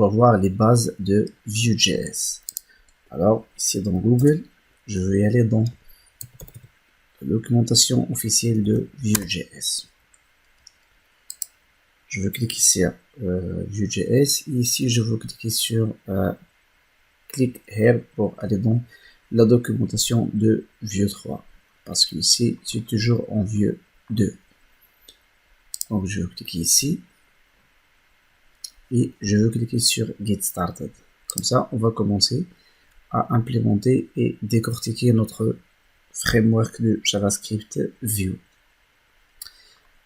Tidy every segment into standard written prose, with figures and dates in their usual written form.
va voir les bases de Vue.js. Alors, ici dans Google, je vais aller dans la documentation officielle de Vue.js. Je vais cliquer sur Vue.js. Ici, je vais cliquer sur Click Here pour aller dans la documentation de Vue 3. Parce que ici, c'est toujours en Vue 2. Donc, je vais cliquer ici. Et je vais cliquer sur Get Started. Comme ça, on va commencer à implémenter et décortiquer notre framework de JavaScript Vue.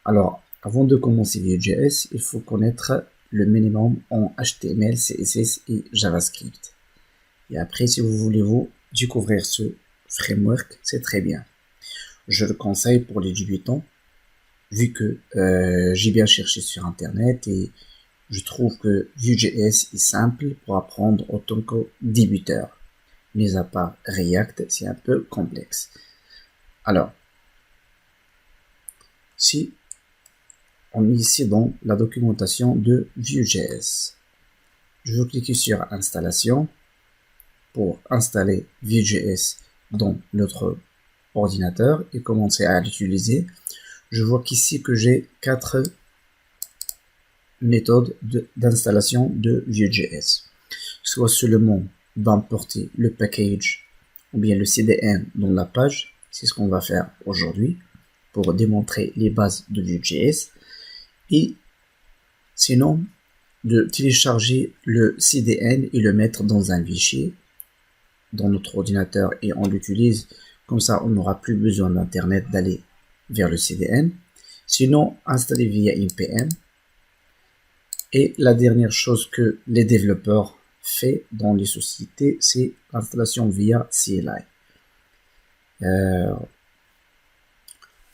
Alors, avant de commencer Vue.js, il faut connaître le minimum en HTML, CSS et JavaScript. Et après, si vous voulez vous découvrir ce framework, c'est très bien. Je le conseille pour les débutants, vu que j'ai bien cherché sur Internet et je trouve que Vue.js est simple pour apprendre autant que débuteur. Mais à part React, c'est un peu complexe. Alors, si on est ici dans la documentation de Vue.js, je vais cliquer sur Installation pour installer Vue.js dans notre ordinateur et commencer à l'utiliser. Je vois qu'ici que j'ai 4 méthode d'installation de Vue.js, soit seulement d'importer le package ou bien le CDN dans la page. C'est ce qu'on va faire aujourd'hui pour démontrer les bases de Vue.js, et sinon de télécharger le CDN et le mettre dans un fichier dans notre ordinateur et on l'utilise. Comme ça, on n'aura plus besoin d'internet d'aller vers le CDN. Sinon, installer via npm. Et la dernière chose que les développeurs font dans les sociétés, c'est l'installation via CLI.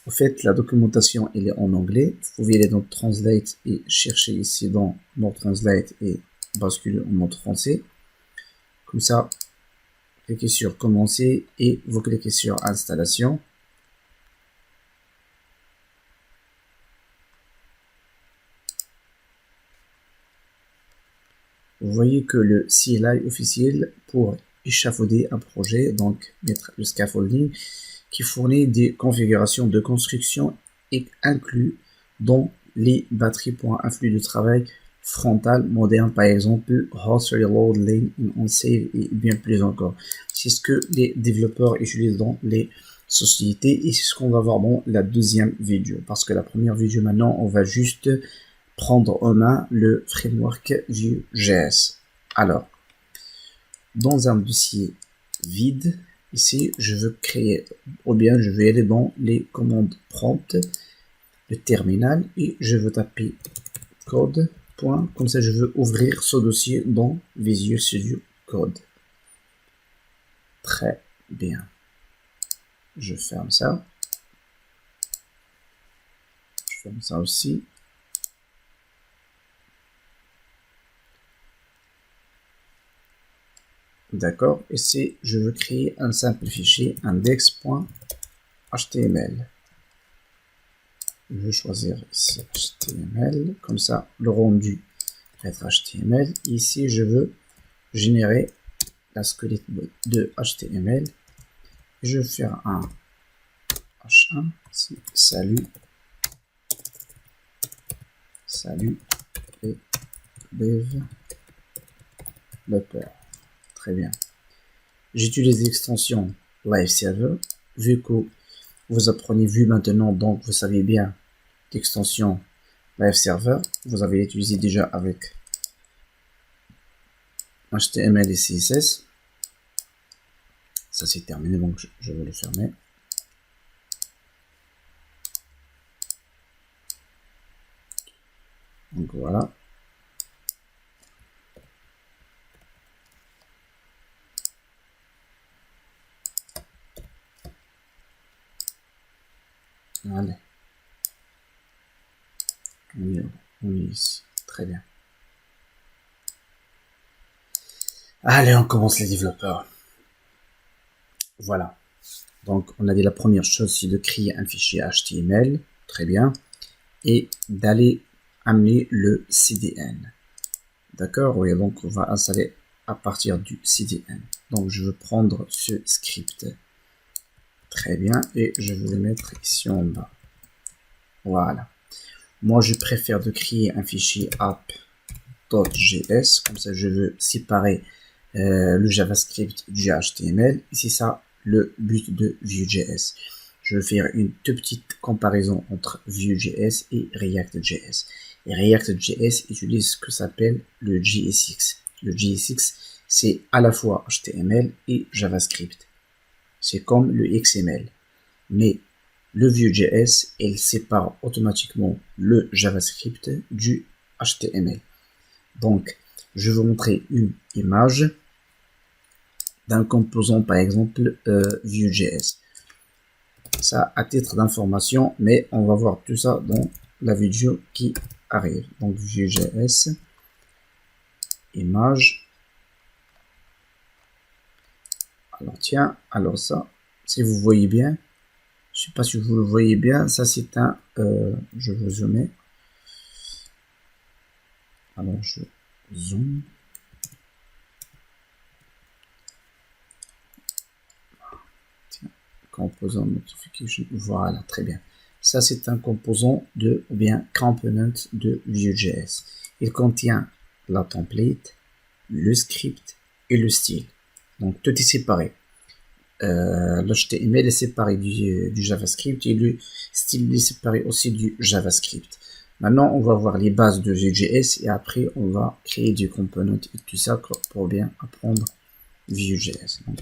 En fait, la documentation elle est en anglais. Vous pouvez aller dans Translate et chercher ici dans More Translate et basculer en mode français. Comme ça, cliquez sur Commencer et vous cliquez sur Installation. Vous voyez que le CLI officiel pour échafauder un projet, donc mettre le scaffolding, qui fournit des configurations de construction et inclus dans les batteries.influx de travail frontal moderne, par exemple Host Reload Lane, OnSave et bien plus encore. C'est ce que les développeurs utilisent dans les sociétés et c'est ce qu'on va voir dans la deuxième vidéo. Parce que la première vidéo maintenant, on va juste prendre en main le framework Vue.js. Alors, dans un dossier vide, ici, je veux créer, ou bien je vais aller dans les commandes prompt, le terminal, et je veux taper code. Comme ça, je veux ouvrir ce dossier dans Visual Studio Code. Très bien. Je ferme ça. Je ferme ça aussi. D'accord. Ici, je veux créer un simple fichier index.html. Je vais choisir ici HTML. Comme ça, le rendu va être HTML. Ici, je veux générer la squelette de HTML. Je vais faire un H1. Ici, salut et developer. Très bien. J'utilise l'extension Live Server. Vu que vous apprenez Vue maintenant, donc vous savez bien l'extension Live Server. Vous avez utilisé déjà avec HTML et CSS. Ça c'est terminé, donc je vais le fermer. Donc voilà. Allez. On est ici. Très bien. Allez, on commence les développeurs. Voilà. Donc, on a dit la première chose, c'est de créer un fichier HTML. Très bien. Et d'aller amener le CDN. D'accord, oui, donc on va installer à partir du CDN. Donc je veux prendre ce script. Très bien, et je vais le mettre ici en bas. Voilà. Moi, je préfère de créer un fichier app.js, comme ça je veux séparer le JavaScript du HTML. Et c'est ça le but de Vue.js. Je vais faire une toute petite comparaison entre Vue.js et React.js. Et React.js utilise ce que s'appelle le JSX. Le JSX, c'est à la fois HTML et JavaScript. C'est comme le XML. Mais le Vue.js, elle sépare automatiquement le JavaScript du HTML. Donc, je vais vous montrer une image d'un composant, par exemple, Vue.js. Ça à titre d'information, mais on va voir tout ça dans la vidéo qui arrive. Donc, Vue.js, image. Alors, tiens, alors ça, si vous voyez bien, je sais pas si vous le voyez bien, ça c'est un, je veux zoomer. Alors, je zoome. Composant notification, voilà, très bien. Ça, c'est un composant de, ou bien component de Vue.js. Il contient la template, le script et le style. Donc, tout est séparé. L'HTML est séparé du JavaScript et le style est séparé aussi du JavaScript. Maintenant, on va voir les bases de Vue.js et après, on va créer des components et tout ça pour bien apprendre Vue.js. Donc,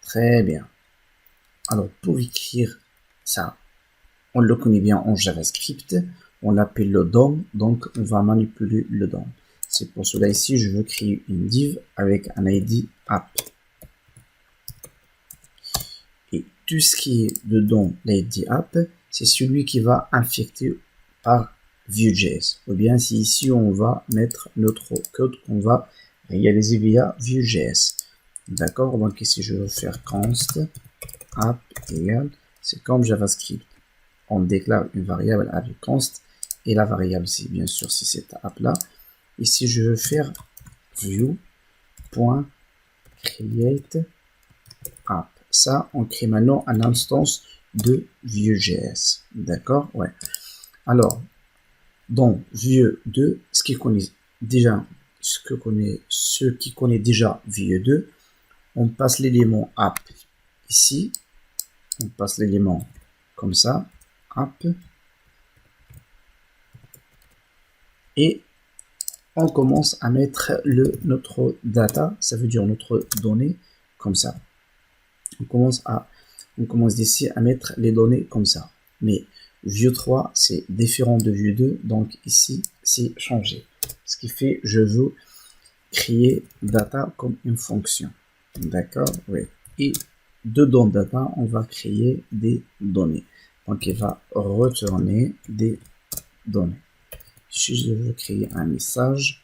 très bien. Alors, pour écrire ça, on le connaît bien en JavaScript. On l'appelle le DOM, donc on va manipuler le DOM. C'est pour cela ici, je veux créer une div avec un ID app. Et tout ce qui est dedans l'ID app, c'est celui qui va infecter par Vue.js. Ou bien si ici on va mettre notre code qu'on va réaliser via Vue.js. D'accord, donc ici je vais faire const app égale, c'est comme JavaScript. On déclare une variable avec const et la variable c'est bien sûr si cette app là. Ici je veux faire view.create app. Ça on crée maintenant un instance de Vue.js. D'accord, ouais. Alors dans Vue 2, ce qui connaît déjà Vue 2, on passe l'élément app ici. On passe l'élément comme ça, app, et on commence à mettre notre data, ça veut dire notre donnée, comme ça. On commence d'ici à mettre les données comme ça. Mais Vue 3, c'est différent de Vue 2, donc ici, c'est changé. Ce qui fait, je veux créer data comme une fonction. D'accord, oui. Et dedans data, on va créer des données. Donc, il va retourner des données. Si je veux créer un message,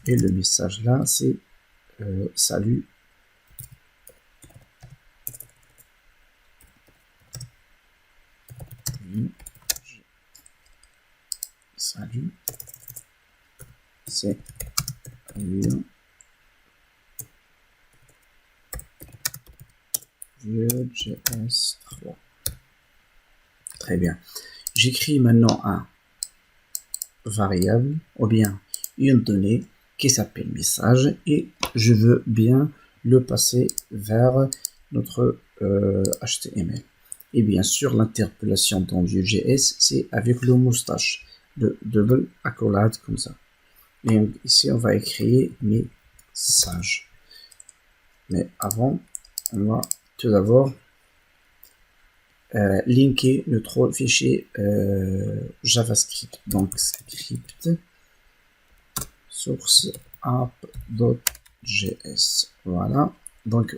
et le message là, c'est salut. Salut. C'est Vue.js 3. Très bien. J'écris maintenant un variable ou bien une donnée qui s'appelle message et je veux bien le passer vers notre HTML. Et bien sûr, l'interpolation dans Vue.js, c'est avec le moustache, le double accolade comme ça. Et ici, on va écrire message. Mais avant, on va tout d'abord linker notre fichier JavaScript. Donc, script source app.js. Voilà. Donc,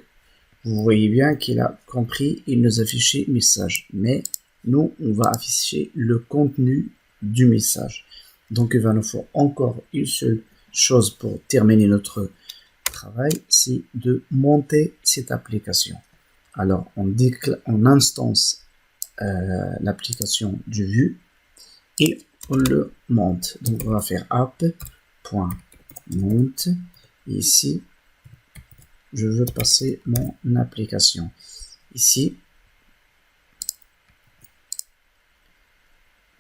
vous voyez bien qu'il a compris, il nous a affiché message. Mais nous, on va afficher le contenu du message. Donc, il va nous faire encore une seule chose pour terminer notre travail, c'est de monter cette application. Alors, on instance l'application du Vue et on le monte. Donc on va faire app.monte. Ici, je veux passer mon application. Ici,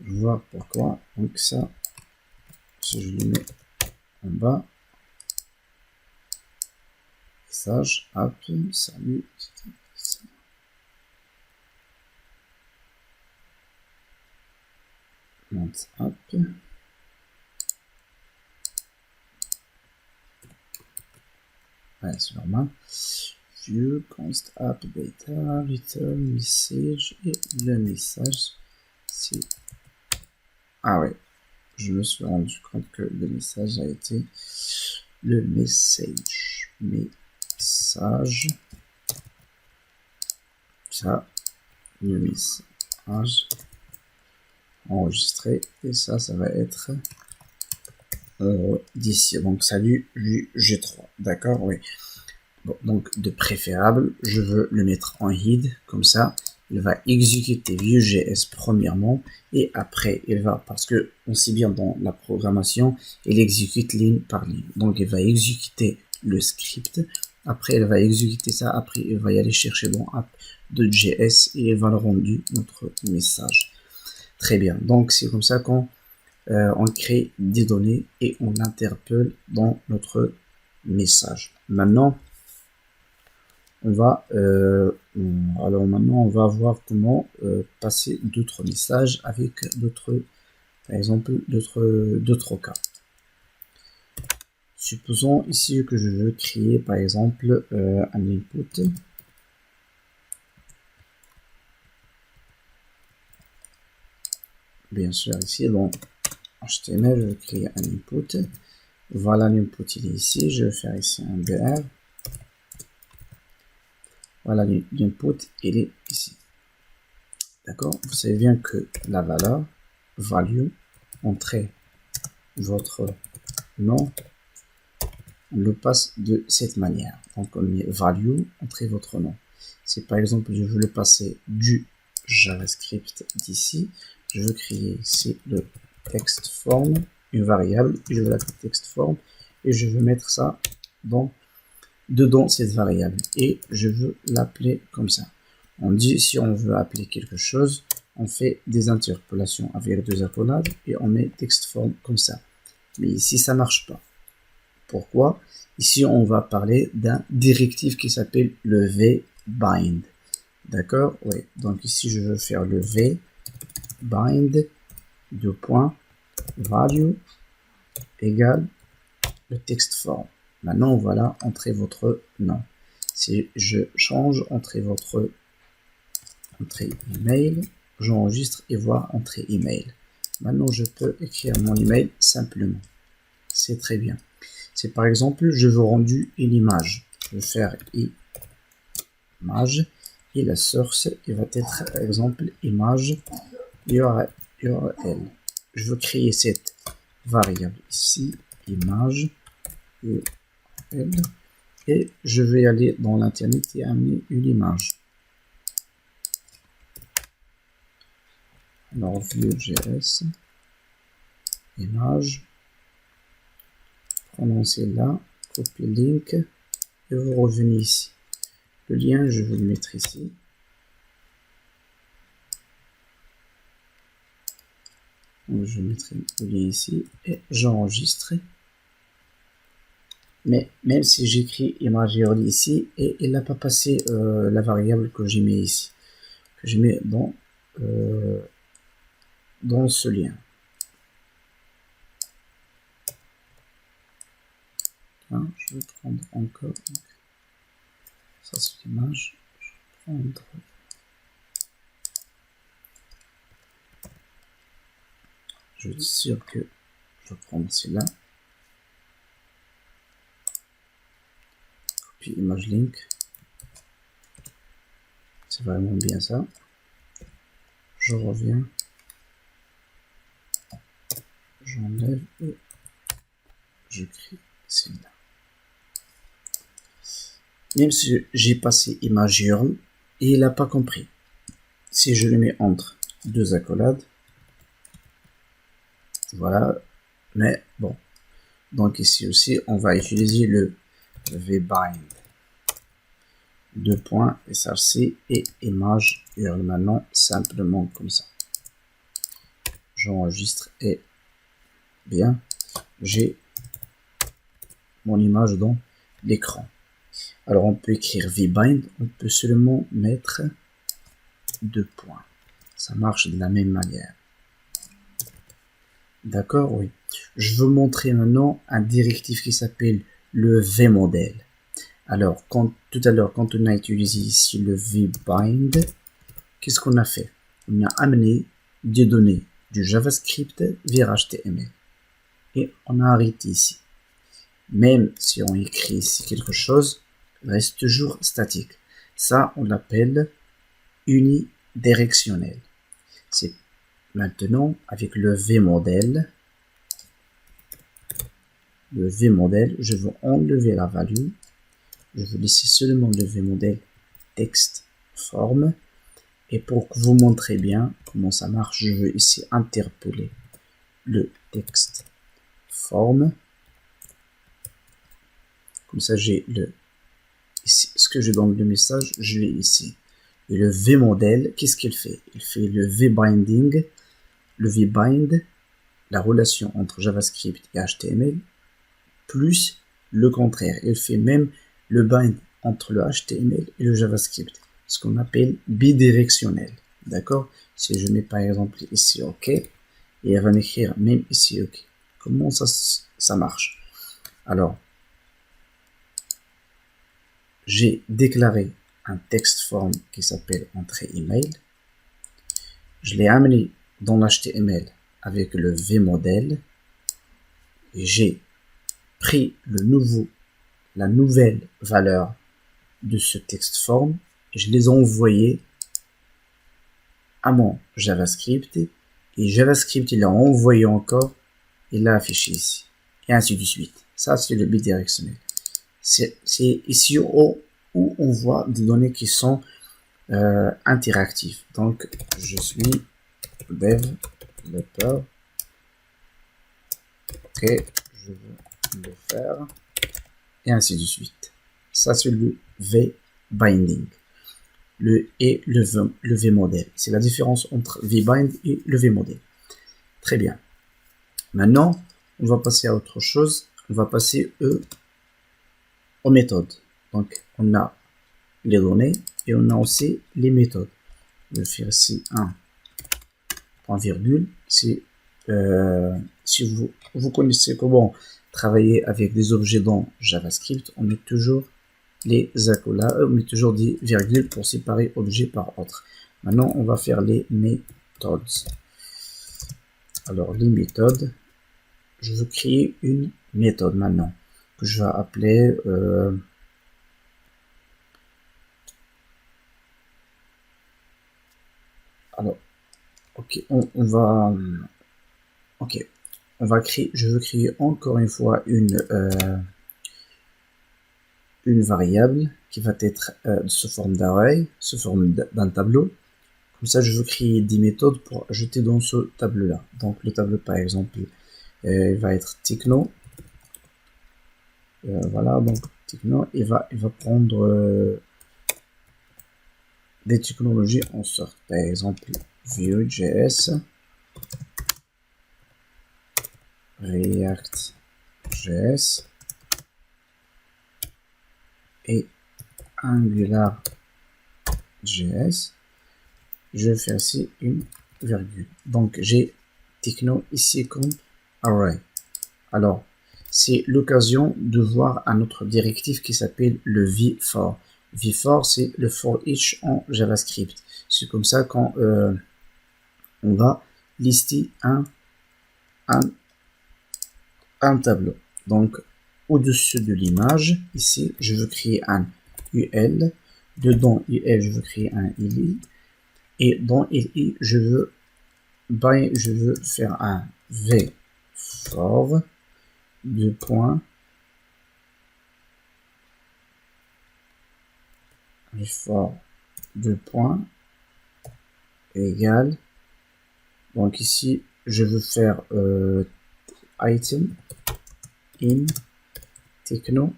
je vois pourquoi. Donc ça, si je le mets en bas, message, app, salut, monte app. Ouais, c'est normal. View, const app, beta, return, message, et le message, c'est... Ah ouais, je me suis rendu compte que le message a été le message. Message. Ça, le message enregistré. Et ça va être d'ici. Donc, salut G3. D'accord, oui. Bon, donc, de préférable, je veux le mettre en head. Comme ça, il va exécuter Vue.js premièrement. Et après, il va, parce que on sait bien dans la programmation, il exécute ligne par ligne. Donc, il va exécuter le script. Après, il va exécuter ça. Après, il va y aller chercher dans app de JS et il va le rendre notre message. Très bien. Donc, c'est comme ça qu'on on crée des données et on interpelle dans notre message. Maintenant, on va maintenant on va voir comment passer d'autres messages avec d'autres, par exemple, d'autres cas. Supposons ici que je veux créer par exemple un input. Bien sûr, ici dans HTML, je vais créer un input. Voilà, l'input il est ici. Je vais faire ici un BR. Voilà, l'input il est ici. D'accord. Vous savez bien que la valeur value, entrez votre nom, on le passe de cette manière. Donc on met value, entrez votre nom. Si par exemple je veux le passer du JavaScript d'ici, je veux créer ici le text form, une variable, et je veux la text form, et je veux mettre ça dedans cette variable, et je veux l'appeler comme ça. On dit si on veut appeler quelque chose, on fait des interpolations avec deux accolades, et on met text form comme ça. Mais ici ça marche pas. Pourquoi? Ici on va parler d'un directive qui s'appelle le vbind. D'accord? Oui. Donc ici je veux faire le vbind de point value égale le text form. Maintenant voilà, entrez votre nom. Si je change, entrez votre entrée email, j'enregistre et voir entrée email. Maintenant je peux écrire mon email simplement. C'est très bien. C'est par exemple je veux rendu une image. Je vais faire image et la source il va être par exemple image URL. Je veux créer cette variable ici, image URL, et je vais aller dans l'internet et amener une image. Alors Vue.js, image, prenons celle-là, copier link et vous revenez ici. Le lien je vais le mettre ici. Donc, je mettrai le lien ici et j'enregistre. Mais même si j'écris image URL ici, et il n'a pas passé la variable que j'ai mis ici, que je mets dans ce lien. Hein, je vais prendre encore. Ça c'est l'image. Je vais prendre. Je suis sûr que je vais prendre celle-là. Copie image link. C'est vraiment bien ça. Je reviens. J'enlève et je crée celle-là. Même si j'ai passé image URL et il n'a pas compris. Si je le mets entre deux accolades, Voilà, mais bon. Donc ici aussi, on va utiliser le vbind. Deux points, src et image URL maintenant, simplement comme ça. J'enregistre et bien, j'ai mon image dans l'écran. Alors on peut écrire vbind, on peut seulement mettre deux points. Ça marche de la même manière. D'accord, oui. Je veux montrer maintenant un directif qui s'appelle le vmodel. Alors, tout à l'heure, quand on a utilisé ici le vbind, qu'est-ce qu'on a fait? On a amené des données du JavaScript vers HTML. Et on a arrêté ici. Même si on écrit ici quelque chose, il reste toujours statique. Ça, on l'appelle unidirectionnel. C'est maintenant avec le vmodel. Le vmodel, je veux enlever la value. Je veux laisser seulement le vmodel texte forme. Et pour que vous montrez bien comment ça marche, je veux ici interpeller le texte forme. Comme ça, j'ai le ici, ce que j'ai dans le message, je l'ai ici. Et le vmodel, qu'est-ce qu'il fait? Il fait le vbinding, le vbind, la relation entre JavaScript et HTML, plus le contraire. Il fait même le bind entre le HTML et le JavaScript, ce qu'on appelle bidirectionnel. D'accord? Si je mets par exemple ici OK, et elle va m'écrire même ici OK. Comment ça marche? Alors, j'ai déclaré un texte form qui s'appelle entrée email. Je l'ai amené dans l'HTML avec le vmodel. Et j'ai pris la nouvelle valeur de ce texte form et je les ai envoyés à mon JavaScript. Et JavaScript, il l'a envoyé encore, il l'a affiché ici. Et ainsi de suite. Ça, c'est le bidirectionnel. C'est ici où on voit des données qui sont interactives. Donc, je suis developer. Ok, je veux le faire. Et ainsi de suite. Ça, c'est le vbinding. Le vmodel. C'est la différence entre vbind et le vmodel. Très bien. Maintenant, on va passer à autre chose. On va passer aux méthodes. Donc, on a les données et on a aussi les méthodes. Je vais faire ici un point virgule. Si vous connaissez comment travailler avec des objets dans JavaScript, on met toujours les accolades, on met toujours des virgules pour séparer objet par autre. Maintenant, on va faire les méthodes. Alors, les méthodes, je veux créer une méthode maintenant que je vais appeler alors, ok, on va créer, je veux créer encore une fois une variable qui va être sous forme d'array, sous forme d'un tableau. Comme ça, je veux créer des méthodes pour ajouter dans ce tableau-là. Donc, le tableau, par exemple, il va être techno. Voilà, donc techno, il va prendre des technologies en sorte. Par exemple, Vue.js, React.js et AngularJS. Je vais faire ici une virgule. Donc, j'ai techno ici comme array. Alors, c'est l'occasion de voir un autre directif qui s'appelle le v-for. V-for, c'est le for each en JavaScript. C'est comme ça quand on va lister un tableau. Donc, au-dessus de l'image, ici, je veux créer un UL. Dedans UL, je veux créer un ILI. Et dans ILI, je veux faire un v-for. Deux points. V-for. Deux points. Égal. Donc ici, je veux faire item in techno.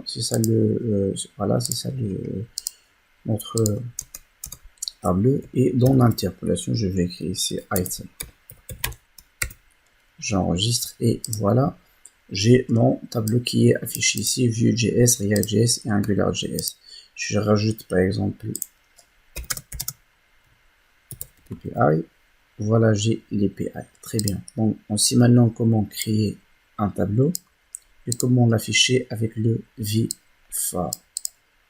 C'est ça le voilà, c'est ça notre tableau. Et dans l'interpolation, je vais écrire ici item. J'enregistre et voilà, j'ai mon tableau qui est affiché ici, Vue.js, React.js et AngularJS. Je rajoute par exemple API. Voilà, j'ai les API. Très bien. Donc, on sait maintenant comment créer un tableau et comment l'afficher avec le vFar.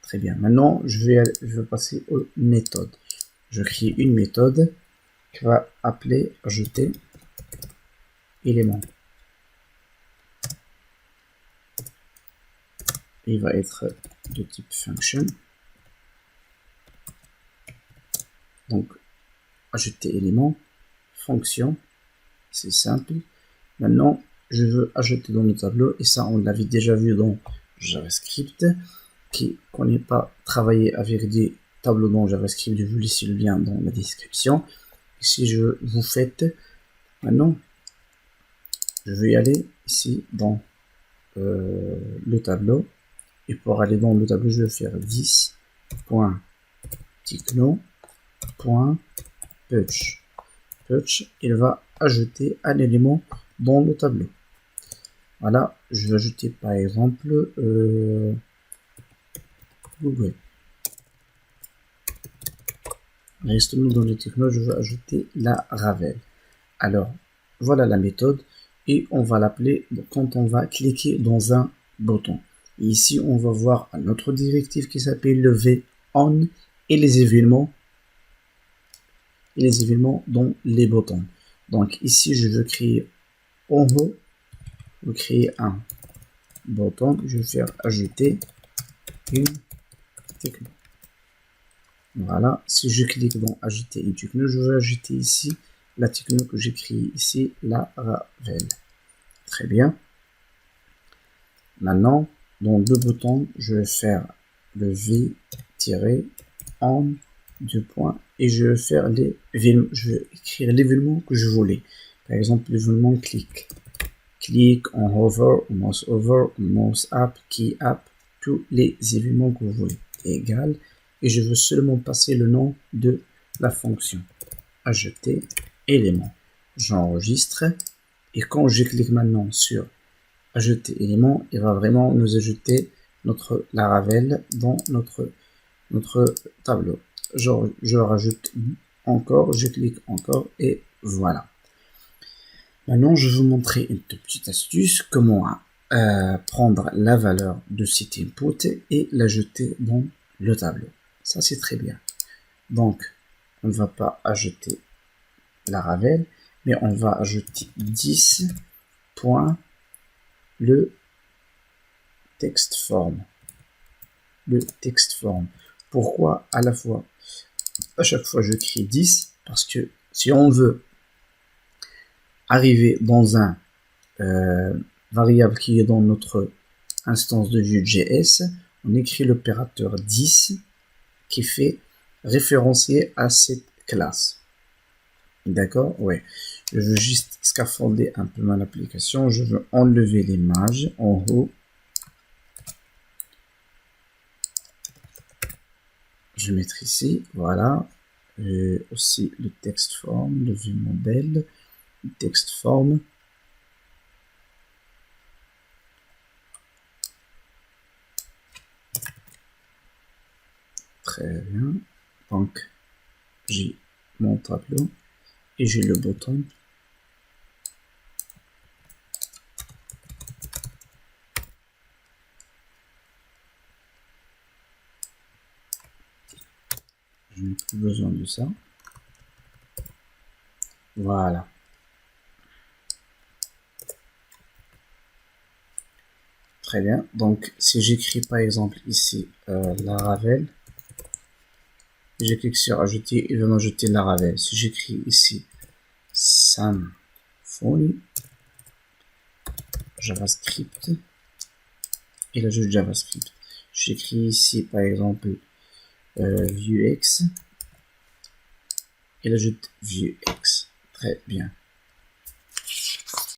Très bien. Maintenant, je vais passer aux méthodes. Je crée une méthode qui va appeler ajouter élément. Il va être de type function. Donc, ajouter élément, fonction, c'est simple. Maintenant, je veux ajouter dans le tableau, et ça, on l'avait déjà vu dans JavaScript, qui ne connaît pas travailler avec des tableaux dans JavaScript, je vous laisse le lien dans la description. Si je vous faites, maintenant, je vais aller ici dans le tableau, et pour aller dans le tableau, je vais faire 10.techno.putch. Putch, il va ajouter un élément dans le tableau. Voilà, je vais ajouter par exemple Google. Restons dans les technos, je veux ajouter la Ravel. Alors, voilà la méthode et on va l'appeler quand on va cliquer dans un bouton. Et ici, on va voir un autre directive qui s'appelle le v-on et les événements dans les boutons. Donc ici, je veux créer en haut, je vais créer un bouton, je vais faire ajouter une techno. Voilà, si je clique dans ajouter une techno, je vais ajouter ici la techno que j'ai créée ici, la Ravel. Très bien. Maintenant, dans le bouton, je vais faire le v-on deux points et je vais faire je vais écrire l'événement que je voulais. Par exemple, l'événement click. Click, on hover, on mouse over, on mouse up, key up, tous les événements que vous voulez. Égal. Et je veux seulement passer le nom de la fonction. Ajouter élément. J'enregistre. Et quand je clique maintenant sur ajouter élément, il va vraiment nous ajouter la Ravel dans notre tableau. Je rajoute encore, je clique encore et voilà. Maintenant, je vais vous montrer une toute petite astuce, comment prendre la valeur de cet input et l'ajouter dans le tableau. Ça, c'est très bien. Donc, on ne va pas ajouter la Ravel, mais on va ajouter 10 points le texte form. Le texte form. Pourquoi à chaque fois je crée 10? Parce que si on veut arriver dans un variable qui est dans notre instance de Vue.js, on écrit l'opérateur 10 qui fait référencier à cette classe. D'accord? Ouais. Je veux juste scaffolder un peu mon application. Je veux enlever l'image en haut. Je vais mettre ici, voilà. Et aussi le texte form, le vue modèle, le texte form. Très bien. Donc, j'ai mon tableau et j'ai le bouton. Je n'ai plus besoin de ça. Voilà. Très bien. Donc, si j'écris par exemple ici la Ravel, je clique sur ajouter, il va m'ajouter la Ravel. Si j'écris ici Symfony, JavaScript, il ajoute JavaScript. J'écris ici par exemple Vuex, Il ajoute Vue X. Très bien.